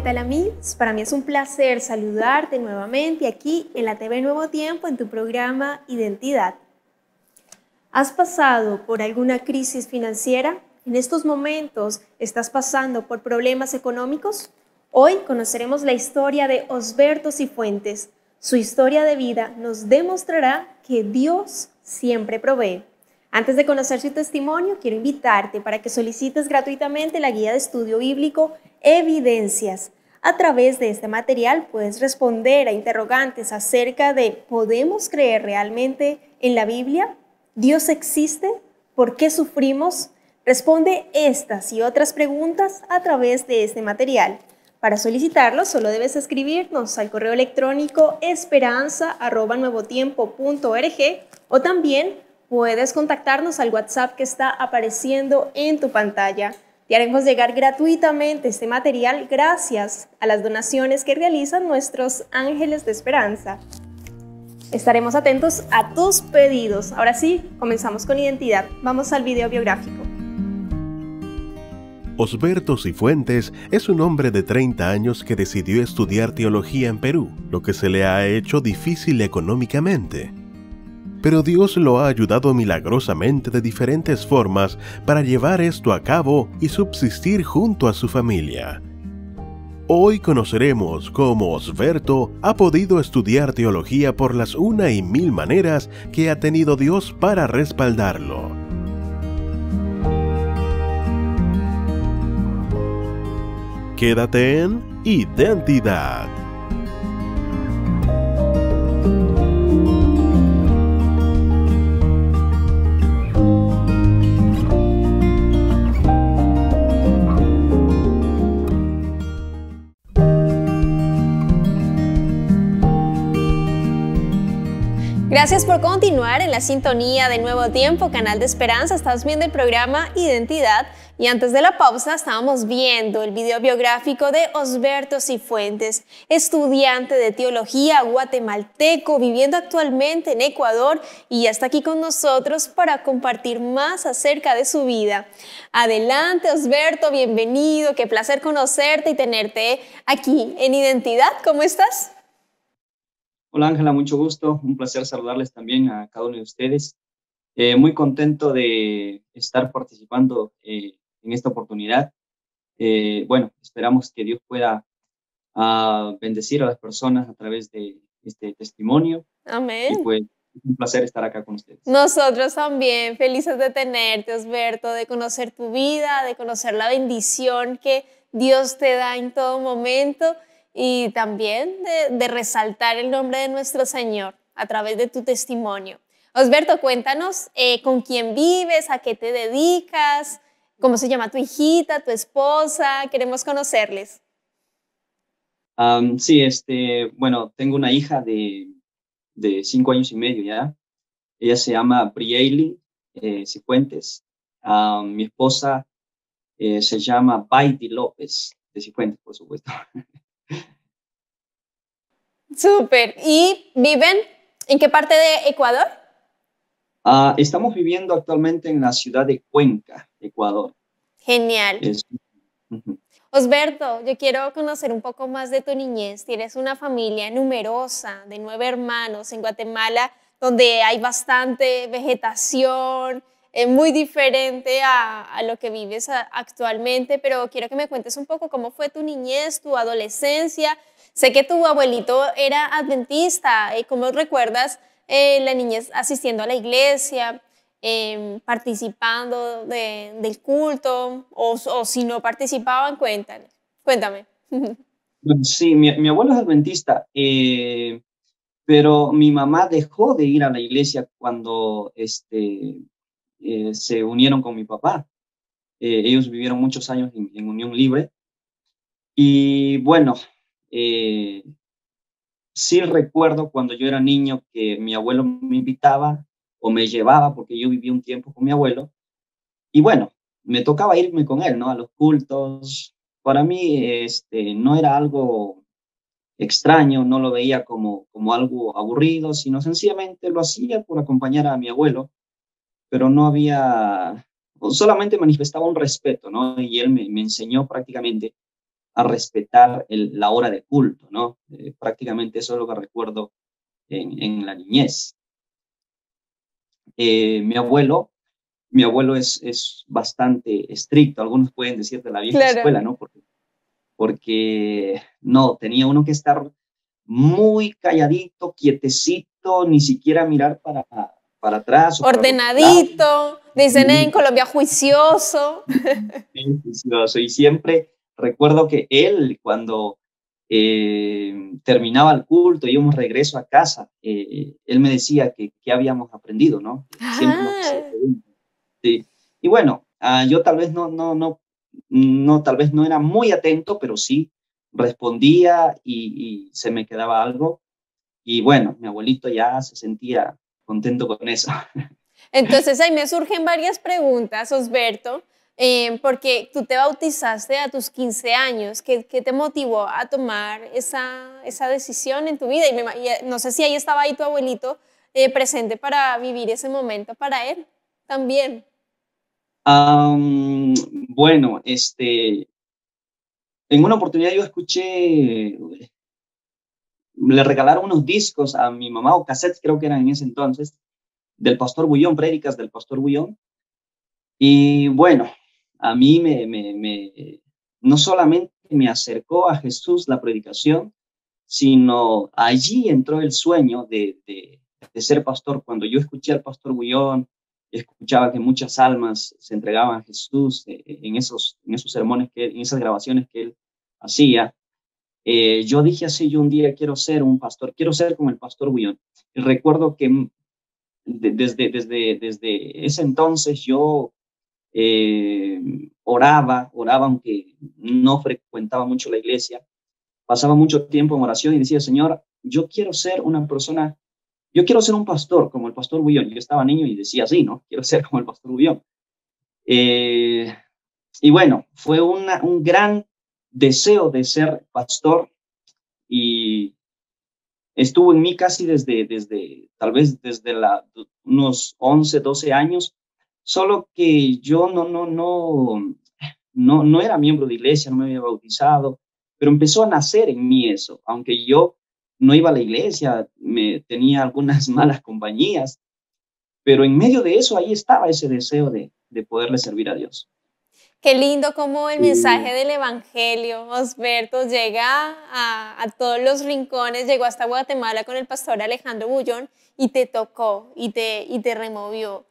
¿qué tal amigos? Para mí es un placer saludarte nuevamente aquí en la TV Nuevo Tiempo en tu programa Identidad. ¿Has pasado por alguna crisis financiera? ¿En estos momentos estás pasando por problemas económicos? Hoy conoceremos la historia de Osberto Cifuentes. Su historia de vida nos demostrará que Dios siempre provee. Antes de conocer su testimonio, quiero invitarte para que solicites gratuitamente la guía de estudio bíblico Evidencias. A través de este material puedes responder a interrogantes acerca de ¿podemos creer realmente en la Biblia? ¿Dios existe? ¿Por qué sufrimos? Responde estas y otras preguntas a través de este material. Para solicitarlo, solo debes escribirnos al correo electrónico esperanza@nuevotiempo.org o también puedes contactarnos al WhatsApp que está apareciendo en tu pantalla. Te haremos llegar gratuitamente este material gracias a las donaciones que realizan nuestros ángeles de esperanza. Estaremos atentos a tus pedidos. Ahora sí, comenzamos con identidad. Vamos al video biográfico. Osberto Cifuentes es un hombre de 30 años que decidió estudiar teología en Perú, lo que se le ha hecho difícil económicamente. Pero Dios lo ha ayudado milagrosamente de diferentes formas para llevar esto a cabo y subsistir junto a su familia. Hoy conoceremos cómo Osberto ha podido estudiar teología por las una y mil maneras que ha tenido Dios para respaldarlo. Quédate en Identidad. Gracias por continuar en la sintonía de Nuevo Tiempo, Canal de Esperanza. Estás viendo el programa Identidad y antes de la pausa estábamos viendo el video biográfico de Osberto Cifuentes, estudiante de teología guatemalteco, viviendo actualmente en Ecuador y ya está aquí con nosotros para compartir más acerca de su vida. Adelante, Osberto, bienvenido, qué placer conocerte y tenerte aquí en Identidad. ¿Cómo estás? Hola Ángela, mucho gusto, un placer saludarles también a cada uno de ustedes. Muy contento de estar participando en esta oportunidad. Bueno, esperamos que Dios pueda bendecir a las personas a través de este testimonio. Amén. Y pues es un placer estar acá con ustedes. Nosotros también, felices de tenerte, Osberto, de conocer tu vida, de conocer la bendición que Dios te da en todo momento. Y también de resaltar el nombre de nuestro Señor a través de tu testimonio. Osberto, cuéntanos con quién vives, a qué te dedicas, cómo se llama tu hijita, tu esposa, queremos conocerles. Sí, bueno, tengo una hija de 5 años y medio ya. Ella se llama Brielle Cifuentes. Mi esposa se llama Baidi López de Cifuentes, por supuesto. Súper. ¿Y viven en qué parte de Ecuador? Estamos viviendo actualmente en la ciudad de Cuenca, Ecuador. Genial. Uh-huh. Osberto, yo quiero conocer un poco más de tu niñez. Tienes una familia numerosa de 9 hermanos en Guatemala, donde hay bastante vegetación, muy diferente a lo que vives actualmente, pero quiero que me cuentes un poco cómo fue tu niñez, tu adolescencia. Sé que tu abuelito era adventista. ¿Cómo recuerdas la niñez asistiendo a la iglesia, participando del culto? O si no participaban, cuéntame. Bueno, sí, mi abuelo es adventista, pero mi mamá dejó de ir a la iglesia cuando se unieron con mi papá. Ellos vivieron muchos años en unión libre. Y bueno, sí recuerdo cuando yo era niño que mi abuelo me invitaba o me llevaba, porque yo viví un tiempo con mi abuelo. Y bueno, me tocaba irme con él, ¿no? A los cultos. Para mí, no era algo extraño, no lo veía como algo aburrido, sino sencillamente lo hacía por acompañar a mi abuelo, pero no había, solamente manifestaba un respeto, ¿no? Y él me enseñó prácticamente a respetar la hora de culto, ¿no? Prácticamente eso es lo que recuerdo en la niñez. Mi abuelo es bastante estricto, algunos pueden decir de la vieja Claro. escuela, ¿no? Porque no, tenía uno que estar muy calladito, quietecito, ni siquiera mirar para atrás o para los lados. Ordenadito, dicen en Colombia juicioso. Sí, juicioso. Y siempre recuerdo que él, cuando terminaba el culto, íbamos regreso a casa, él me decía que habíamos aprendido, ¿no? Siempre nos hacía Ah, preguntas. Sí. Y bueno, yo tal vez no, tal vez no era muy atento, pero sí respondía y se me quedaba algo. Y bueno, mi abuelito ya se sentía contento con eso. entonces ahí me surgen varias preguntas, Osberto, porque tú te bautizaste a tus 15 años. ¿Qué te motivó a tomar esa decisión en tu vida? Y no sé si ahí estaba ahí tu abuelito presente para vivir ese momento para él también. Bueno, en una oportunidad yo escuché, le regalaron unos discos a mi mamá, o cassettes creo que eran en ese entonces, del Pastor Bullón, prédicas del Pastor Bullón. Y bueno, a mí no solamente me acercó a Jesús la predicación, sino allí entró el sueño de ser pastor. Cuando yo escuché al Pastor Bullón, escuchaba que muchas almas se entregaban a Jesús en esos sermones, en esas grabaciones que él hacía. Yo dije así, yo un día quiero ser un pastor, quiero ser como el Pastor Bullón. Y recuerdo que desde ese entonces yo oraba, aunque no frecuentaba mucho la iglesia, pasaba mucho tiempo en oración y decía, Señor, yo quiero ser una persona, yo quiero ser un pastor como el Pastor Bullón. Yo estaba niño y decía así, ¿no? Quiero ser como el Pastor Bullón. Eh, y bueno, fue un gran deseo de ser pastor y estuvo en mí casi tal vez desde unos 11, 12 años, solo que yo no era miembro de iglesia, no me había bautizado, pero empezó a nacer en mí eso, aunque yo no iba a la iglesia, tenía algunas malas compañías, pero en medio de eso ahí estaba ese deseo de poderle servir a Dios. Qué lindo cómo el Y, mensaje del Evangelio, Osberto, llega a todos los rincones, llegó hasta Guatemala con el pastor Alejandro Bullón y te tocó y te removió.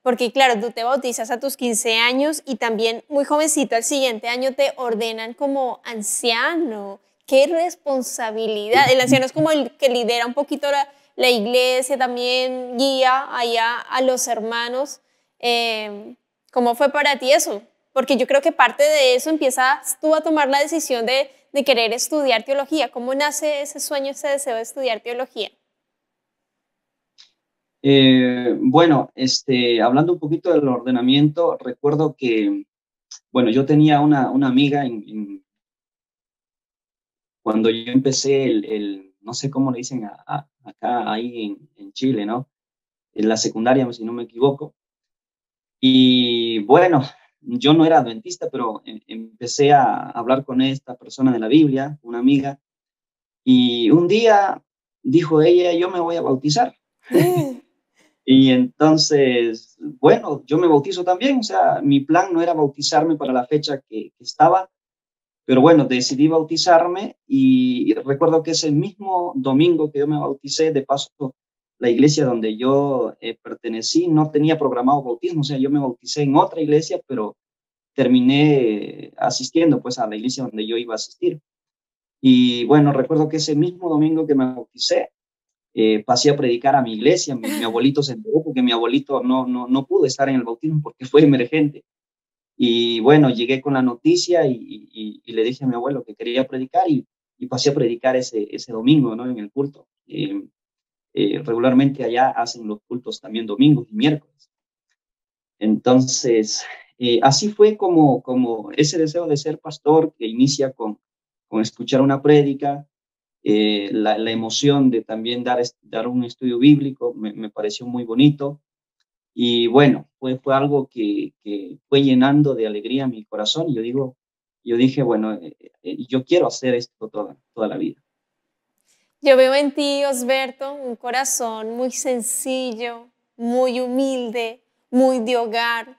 Porque claro, tú te bautizas a tus 15 años y también muy jovencito, al siguiente año te ordenan como anciano. ¡Qué responsabilidad! El anciano es como el que lidera un poquito la iglesia, también guía allá a los hermanos. ¿Cómo fue para ti eso? Porque yo creo que parte de eso empiezas tú a tomar la decisión de querer estudiar teología. ¿Cómo nace ese sueño, ese deseo de estudiar teología? bueno, hablando un poquito del ordenamiento, recuerdo que, bueno, yo tenía una amiga cuando yo empecé no sé cómo le dicen acá, ahí en Chile, ¿no? En la secundaria, si no me equivoco. Y bueno, yo no era adventista, pero empecé a hablar con esta persona de la Biblia, una amiga, y un día dijo ella, yo me voy a bautizar. Y entonces, bueno, yo me bautizo también, o sea, mi plan no era bautizarme para la fecha que estaba, pero bueno, decidí bautizarme y recuerdo que ese mismo domingo que yo me bauticé, de paso, la iglesia donde yo pertenecí no tenía programado bautismo, o sea, yo me bauticé en otra iglesia, pero terminé asistiendo pues a la iglesia donde yo iba a asistir. Y bueno, recuerdo que ese mismo domingo que me bauticé, pasé a predicar a mi iglesia, mi abuelito se enteró porque mi abuelito no pudo estar en el bautismo porque fue emergente. Y bueno, llegué con la noticia y le dije a mi abuelo que quería predicar y pasé a predicar ese domingo, ¿no? En el culto. Regularmente allá hacen los cultos también domingos y miércoles. Entonces, así fue como ese deseo de ser pastor que inicia con escuchar una prédica, la emoción de también dar un estudio bíblico, me pareció muy bonito. Y bueno, fue algo que fue llenando de alegría mi corazón. Y yo digo, yo dije, bueno, yo quiero hacer esto toda la vida. Yo veo en ti, Osberto, un corazón muy sencillo, muy humilde, muy de hogar,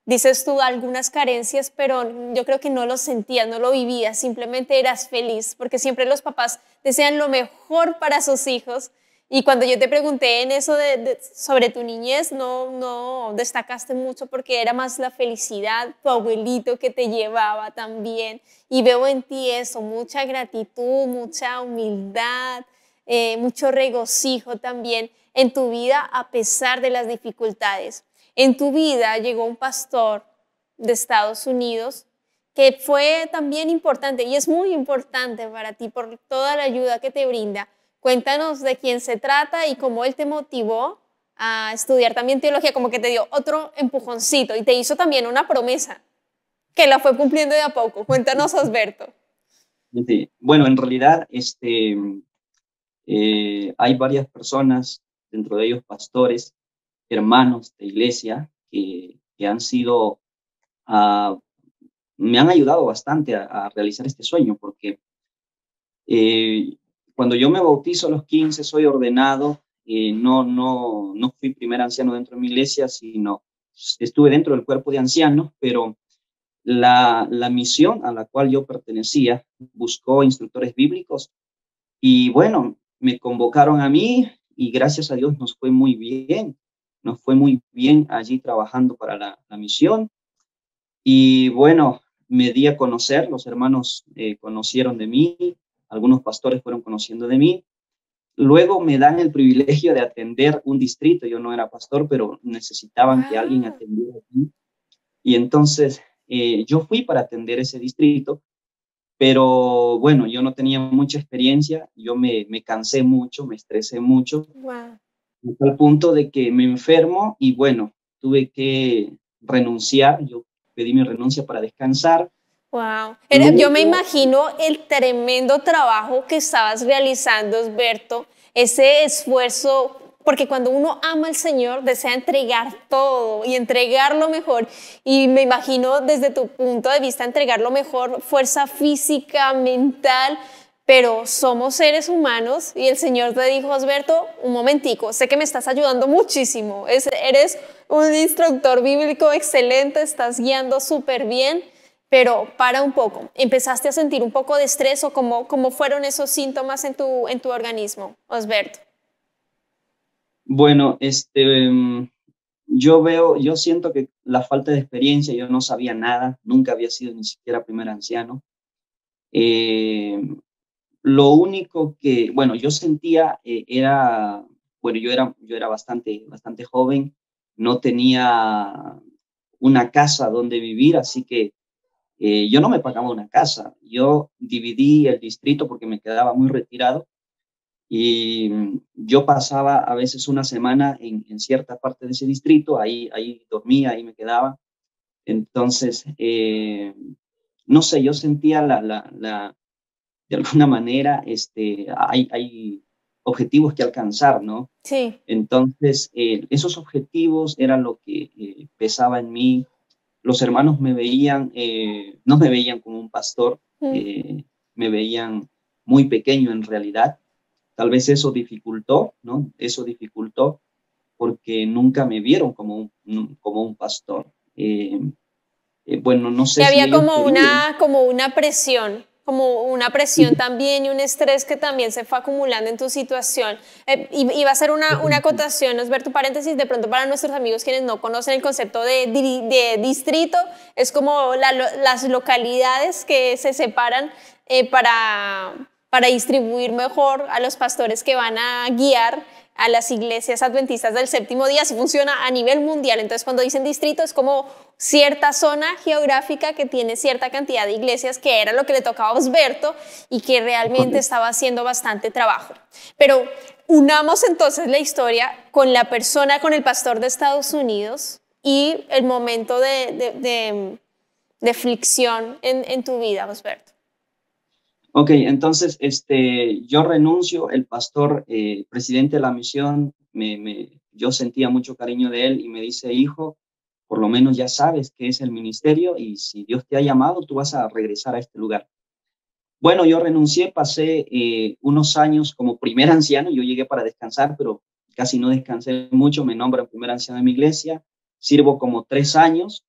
dices tú, algunas carencias, pero yo creo que no lo sentías, no lo vivías, simplemente eras feliz, porque siempre los papás desean lo mejor para sus hijos. Y cuando yo te pregunté en eso sobre tu niñez, no destacaste mucho porque era más la felicidad, tu abuelito que te llevaba también. Y veo en ti eso, mucha gratitud, mucha humildad, mucho regocijo también en tu vida a pesar de las dificultades. En tu vida llegó un pastor de Estados Unidos que fue también importante y es muy importante para ti por toda la ayuda que te brinda. Cuéntanos de quién se trata y cómo él te motivó a estudiar también teología, como que te dio otro empujoncito y te hizo también una promesa que la fue cumpliendo de a poco. Cuéntanos, Osberto. Sí. Bueno, en realidad hay varias personas, dentro de ellos pastores, hermanos de iglesia, que han sido, me han ayudado bastante a realizar este sueño, porque cuando yo me bautizo a los 15, soy ordenado, no fui primer anciano dentro de mi iglesia, sino estuve dentro del cuerpo de ancianos, pero la misión a la cual yo pertenecía buscó instructores bíblicos y bueno, me convocaron a mí y gracias a Dios nos fue muy bien allí trabajando para la misión y bueno, me di a conocer, los hermanos conocieron de mí, algunos pastores fueron conociendo de mí. Luego me dan el privilegio de atender un distrito. Yo no era pastor, pero necesitaban que alguien atendiera aquí. Y entonces yo fui para atender ese distrito, pero bueno, yo no tenía mucha experiencia. Yo me cansé mucho, me estresé mucho, Wow. hasta el punto de que me enfermo y bueno, tuve que renunciar. Yo pedí mi renuncia para descansar. Wow. Yo me Luego, imagino el tremendo trabajo que estabas realizando, Osberto, ese esfuerzo, porque cuando uno ama al Señor desea entregar todo y entregar lo mejor. Y me imagino desde tu punto de vista entregar lo mejor, fuerza física, mental, pero somos seres humanos y el Señor te dijo, Osberto, un momentico, sé que me estás ayudando muchísimo, eres un instructor bíblico excelente, estás guiando súper bien. Pero para un poco, ¿empezaste a sentir un poco de estrés o cómo fueron esos síntomas en tu organismo, Osberto? bueno, yo siento que la falta de experiencia, yo no sabía nada, nunca había sido ni siquiera primer anciano. Eh, lo único que, bueno, yo sentía era, bueno, yo era bastante joven, no tenía una casa donde vivir, así que yo no me pagaba una casa. Yo dividí el distrito porque me quedaba muy retirado y yo pasaba a veces una semana en cierta parte de ese distrito, ahí dormía, ahí me quedaba. Entonces, no sé, yo sentía de alguna manera, hay objetivos que alcanzar, ¿no? Sí. Entonces, esos objetivos eran lo que pesaba en mí. Los hermanos me veían, no me veían como un pastor, Mm. me veían muy pequeño en realidad. Tal vez eso dificultó, ¿no? Eso dificultó porque nunca me vieron como un pastor. Bueno, no Y sé si había ellos querían. como una presión también y un estrés que también se fue acumulando en tu situación. Iba a hacer una acotación, Osberto, paréntesis, de pronto para nuestros amigos quienes no conocen el concepto de distrito, es como las localidades que se separan para distribuir mejor a los pastores que van a guiar a las iglesias adventistas del séptimo día. Así funciona a nivel mundial. Entonces, cuando dicen distrito, es como cierta zona geográfica que tiene cierta cantidad de iglesias, que era lo que le tocaba a Osberto y que realmente estaba haciendo bastante trabajo. Pero unamos entonces la historia con la persona, con el pastor de Estados Unidos y el momento de aflicción en tu vida, Osberto. Ok, entonces yo renuncio, el pastor, presidente de la misión, yo sentía mucho cariño de él y me dice, hijo, por lo menos ya sabes qué es el ministerio y si Dios te ha llamado, tú vas a regresar a este lugar. Bueno, yo renuncié, pasé unos años como primer anciano, yo llegué para descansar, pero casi no descansé mucho, me nombran primer anciano de mi iglesia, sirvo como 3 años,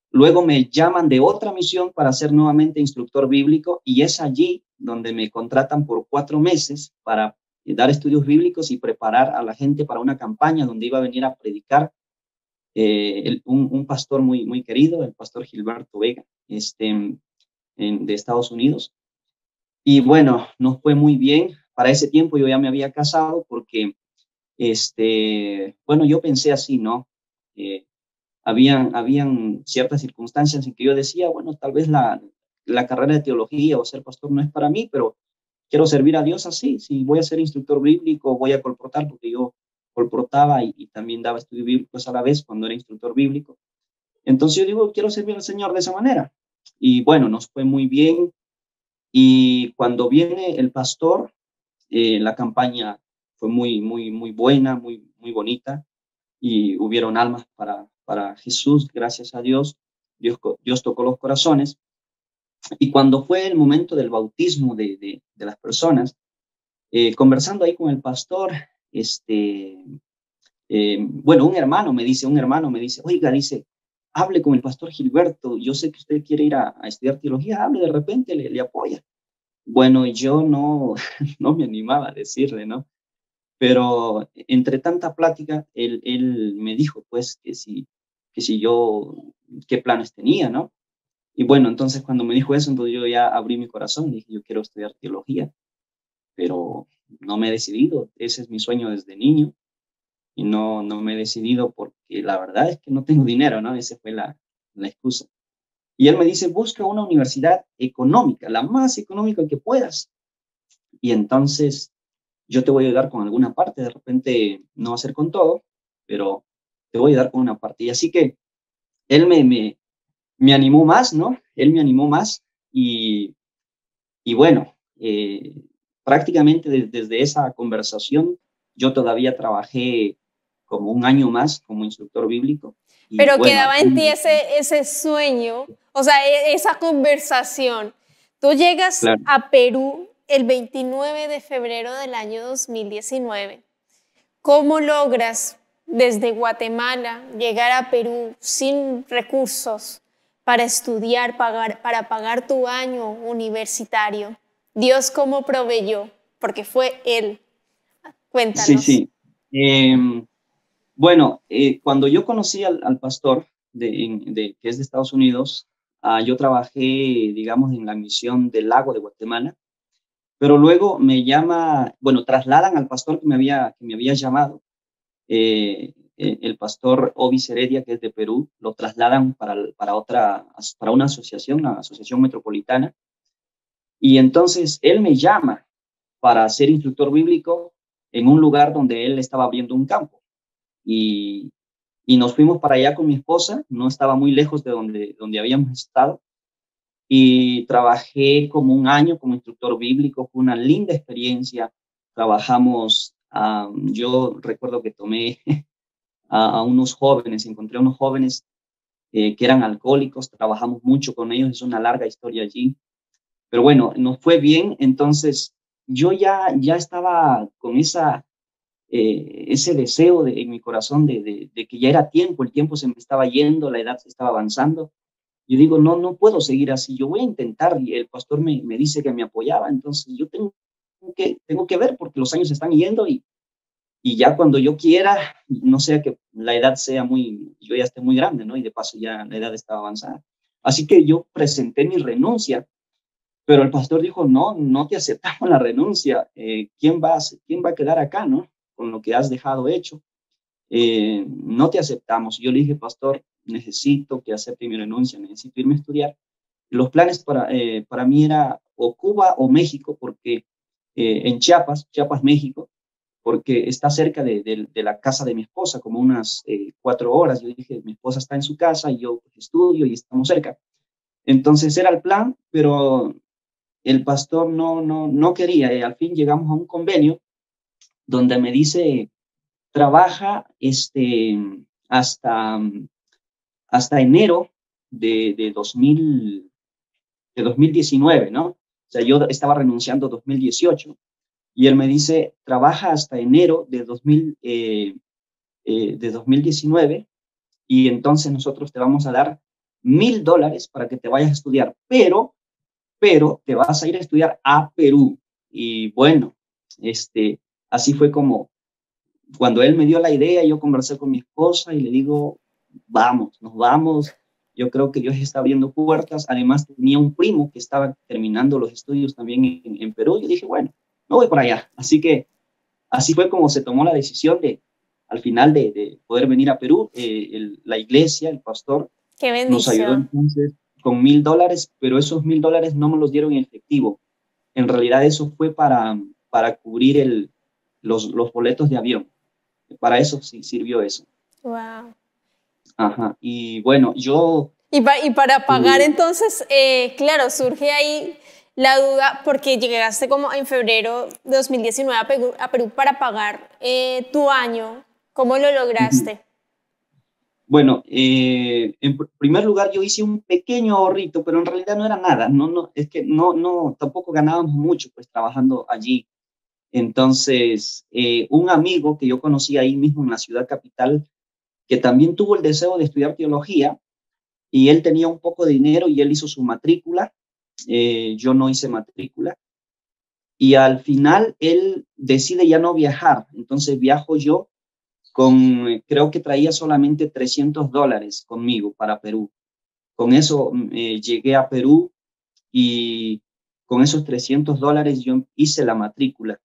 luego me llaman de otra misión para ser nuevamente instructor bíblico y es allí donde me contratan por 4 meses para dar estudios bíblicos y preparar a la gente para una campaña donde iba a venir a predicar un pastor muy, muy querido, el pastor Gilberto Vega, de Estados Unidos. Y bueno, nos fue muy bien. Para ese tiempo yo ya me había casado porque, bueno, yo pensé así, ¿no? Habían ciertas circunstancias en que yo decía, bueno, tal vez la carrera de teología o ser pastor no es para mí, pero quiero servir a Dios así. Si voy a ser instructor bíblico, voy a colportar, porque yo colportaba y también daba estudios bíblicos a la vez cuando era instructor bíblico. Entonces yo digo, quiero servir al Señor de esa manera. Y bueno, nos fue muy bien. Y cuando viene el pastor, la campaña fue muy, muy, muy buena, muy, muy bonita. Y hubieron almas para Jesús, gracias a Dios. Dios tocó los corazones. Y cuando fue el momento del bautismo de las personas, conversando ahí con el pastor, bueno, un hermano me dice, oiga, dice, hable con el pastor Gilberto, yo sé que usted quiere ir a estudiar teología, hable, de repente le apoya. Bueno, yo no, no me animaba a decirle, ¿no? Pero entre tanta plática, él me dijo, pues, que si yo, qué planes tenía, ¿no? Y bueno, entonces cuando me dijo eso, entonces yo ya abrí mi corazón, dije, yo quiero estudiar teología, pero no me he decidido, ese es mi sueño desde niño, y no me he decidido porque la verdad es que no tengo dinero, ¿no? Esa fue la excusa. Y él me dice, busca una universidad económica, la más económica que puedas. Y entonces yo te voy a ayudar con alguna parte, de repente no va a ser con todo, pero te voy a ayudar con una parte. Y así que él me animó más, ¿no? Él me animó más y bueno, prácticamente desde esa conversación yo todavía trabajé como un año más como instructor bíblico. Y Pero bueno, al quedaba en ti fin, ese sueño, o sea, esa conversación. Tú llegas claro, a Perú el 29 de febrero del año 2019. ¿Cómo logras desde Guatemala llegar a Perú sin recursos para estudiar, para pagar tu año universitario? Dios, ¿cómo proveyó? Porque fue Él. sí, Cuéntanos. sí. Bueno, cuando yo conocí al pastor que es de Estados Unidos, yo trabajé, digamos, en la misión del lago de Guatemala, pero luego me llama, bueno, trasladan al pastor que me había llamado, el pastor Obis Heredia, que es de Perú, lo trasladan para una asociación, la Asociación Metropolitana, y entonces él me llama para ser instructor bíblico en un lugar donde él estaba abriendo un campo. Y, y nos fuimos para allá con mi esposa, no estaba muy lejos de donde habíamos estado, y trabajé como un año como instructor bíblico, fue una linda experiencia, trabajamos, yo recuerdo que tomé a unos jóvenes, encontré a unos jóvenes que eran alcohólicos, trabajamos mucho con ellos, es una larga historia allí, pero bueno, nos fue bien, entonces yo ya estaba con ese deseo en mi corazón de que ya era tiempo, el tiempo se me estaba yendo, la edad se estaba avanzando. Yo digo, no puedo seguir así, yo voy a intentar, y el pastor me dice que me apoyaba, entonces yo tengo que ver porque los años se están yendo y ya cuando yo quiera, no sea que la edad sea yo ya esté muy grande, ¿no? Y de paso ya la edad estaba avanzada. Así que yo presenté mi renuncia, pero el pastor dijo, no te aceptamos la renuncia, ¿quién va a quedar acá, no? Con lo que has dejado hecho, no te aceptamos. Yo le dije, pastor, necesito que acepte mi renuncia, necesito irme a estudiar. Los planes para mí era o Cuba o México, porque en Chiapas, México, porque está cerca de la casa de mi esposa, como unas 4 horas. Yo dije, mi esposa está en su casa y yo pues, estudio y estamos cerca. Entonces era el plan, pero el pastor no quería. Al fin llegamos a un convenio donde me dice, trabaja hasta hasta enero de 2019, ¿no? O sea, yo estaba renunciando 2018 y él me dice, trabaja hasta enero de 2019 y entonces nosotros te vamos a dar $1,000 para que te vayas a estudiar, pero te vas a ir a estudiar a Perú. Y bueno, así fue como cuando él me dio la idea, yo conversé con mi esposa y le digo, vamos, nos vamos. Yo creo que Dios está abriendo puertas. Además, tenía un primo que estaba terminando los estudios también en Perú. Yo dije, bueno, no voy para allá. Así que así fue como se tomó la decisión al final de poder venir a Perú. La iglesia, el pastor, ¡Qué nos ayudó bendición! entonces con $1,000, pero esos $1,000 no me los dieron en efectivo. En realidad eso fue para cubrir los boletos de avión. Para eso sí sirvió eso. Wow. Ajá. Y bueno, yo... Y para pagar entonces, claro, surge ahí la duda, porque llegaste como en febrero de 2019 a Perú para pagar tu año. ¿Cómo lo lograste? Bueno, en primer lugar yo hice un pequeño ahorrito, pero en realidad no era nada. Es que tampoco ganábamos mucho pues trabajando allí. Entonces, un amigo que yo conocí ahí mismo en la ciudad capital, que también tuvo el deseo de estudiar teología, y él tenía un poco de dinero y él hizo su matrícula. Yo no hice matrícula. Y al final él decide ya no viajar. Entonces viajo yo creo que traía solamente $300 conmigo para Perú. Con eso llegué a Perú y con esos $300 yo hice matrícula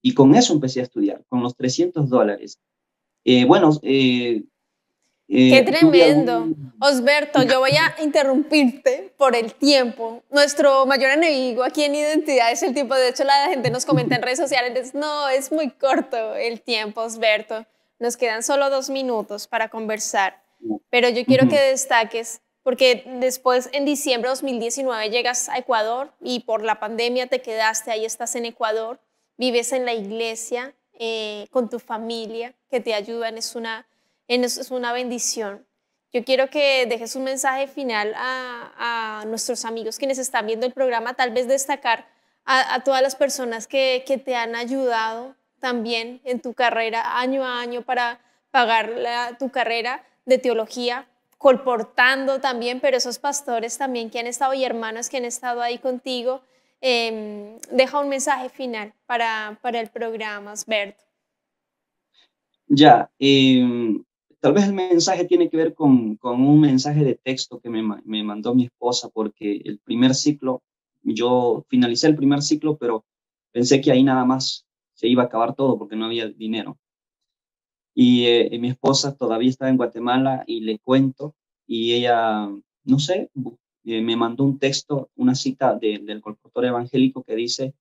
y con eso empecé a estudiar, con los $300. Bueno, ¡Qué tremendo! Osberto, yo voy a interrumpirte por el tiempo. Nuestro mayor enemigo aquí en Identidad es el tiempo. De hecho, la gente nos comenta en redes sociales, no, es muy corto el tiempo, Osberto. Nos quedan solo 2 minutos para conversar. Pero yo quiero que destaques, porque después en diciembre de 2019 llegas a Ecuador y por la pandemia te quedaste, ahí estás en Ecuador, vives en la iglesia con tu familia que te ayudan, es una bendición. Yo quiero que dejes un mensaje final a nuestros amigos quienes están viendo el programa, tal vez destacar a todas las personas que te han ayudado también en tu carrera año a año para pagar tu carrera de teología, colportando también, pero esos pastores también que han estado y hermanos que han estado ahí contigo. Deja un mensaje final para el programa, Osberto. Ya, tal vez el mensaje tiene que ver con un mensaje de texto que me mandó mi esposa, porque el primer ciclo, yo finalicé el primer ciclo, pero pensé que ahí nada más se iba a acabar todo porque no había dinero. Y mi esposa todavía estaba en Guatemala y le cuento, y ella, no sé, me mandó un texto, una cita del colportor evangélico que dice,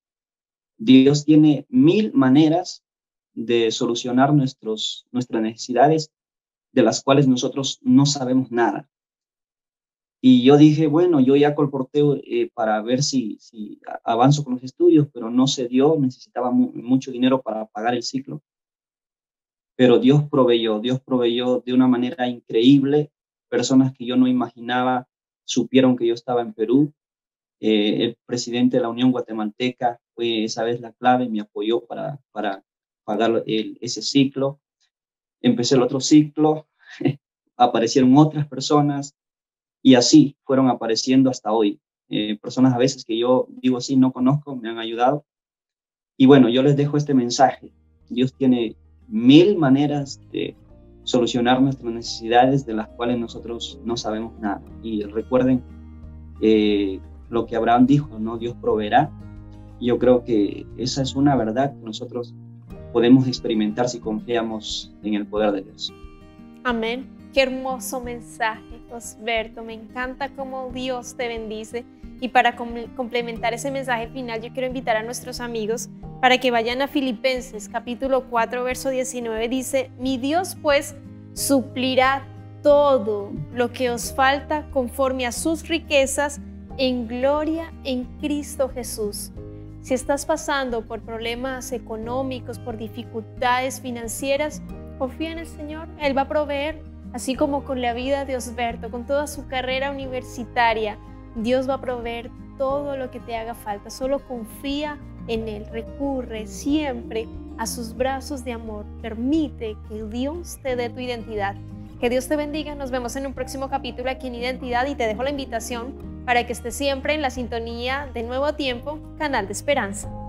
Dios tiene 1,000 maneras de solucionar nuestras necesidades, de las cuales nosotros no sabemos nada. Y yo dije, bueno, yo ya colporté para ver si avanzo con los estudios, pero no se dio, necesitaba mucho dinero para pagar el ciclo. Pero Dios proveyó de una manera increíble. Personas que yo no imaginaba supieron que yo estaba en Perú. El presidente de la Unión Guatemalteca fue esa vez la clave, me apoyó para pagar ese ciclo. Empecé el otro ciclo, aparecieron otras personas y así fueron apareciendo hasta hoy. Personas a veces que yo digo así, no conozco, me han ayudado. Y bueno, yo les dejo este mensaje. Dios tiene 1,000 maneras de solucionar nuestras necesidades de las cuales nosotros no sabemos nada. Y recuerden lo que Abraham dijo, ¿no? Dios proveerá. Y yo creo que esa es una verdad que nosotros podemos experimentar si confiamos en el poder de Dios. Amén. Qué hermoso mensaje, Osberto. Me encanta cómo Dios te bendice. Y para complementar ese mensaje final, yo quiero invitar a nuestros amigos para que vayan a Filipenses, capítulo 4, verso 19. Dice, mi Dios pues suplirá todo lo que os falta conforme a sus riquezas en gloria en Cristo Jesús. Si estás pasando por problemas económicos, por dificultades financieras, confía en el Señor. Él va a proveer. Así como con la vida de Osberto, con toda su carrera universitaria, Dios va a proveer todo lo que te haga falta. Solo confía en Él, recurre siempre a sus brazos de amor. Permite que Dios te dé tu identidad. Que Dios te bendiga. Nos vemos en un próximo capítulo aquí en Identidad y te dejo la invitación para que estés siempre en la sintonía de Nuevo Tiempo, Canal de Esperanza.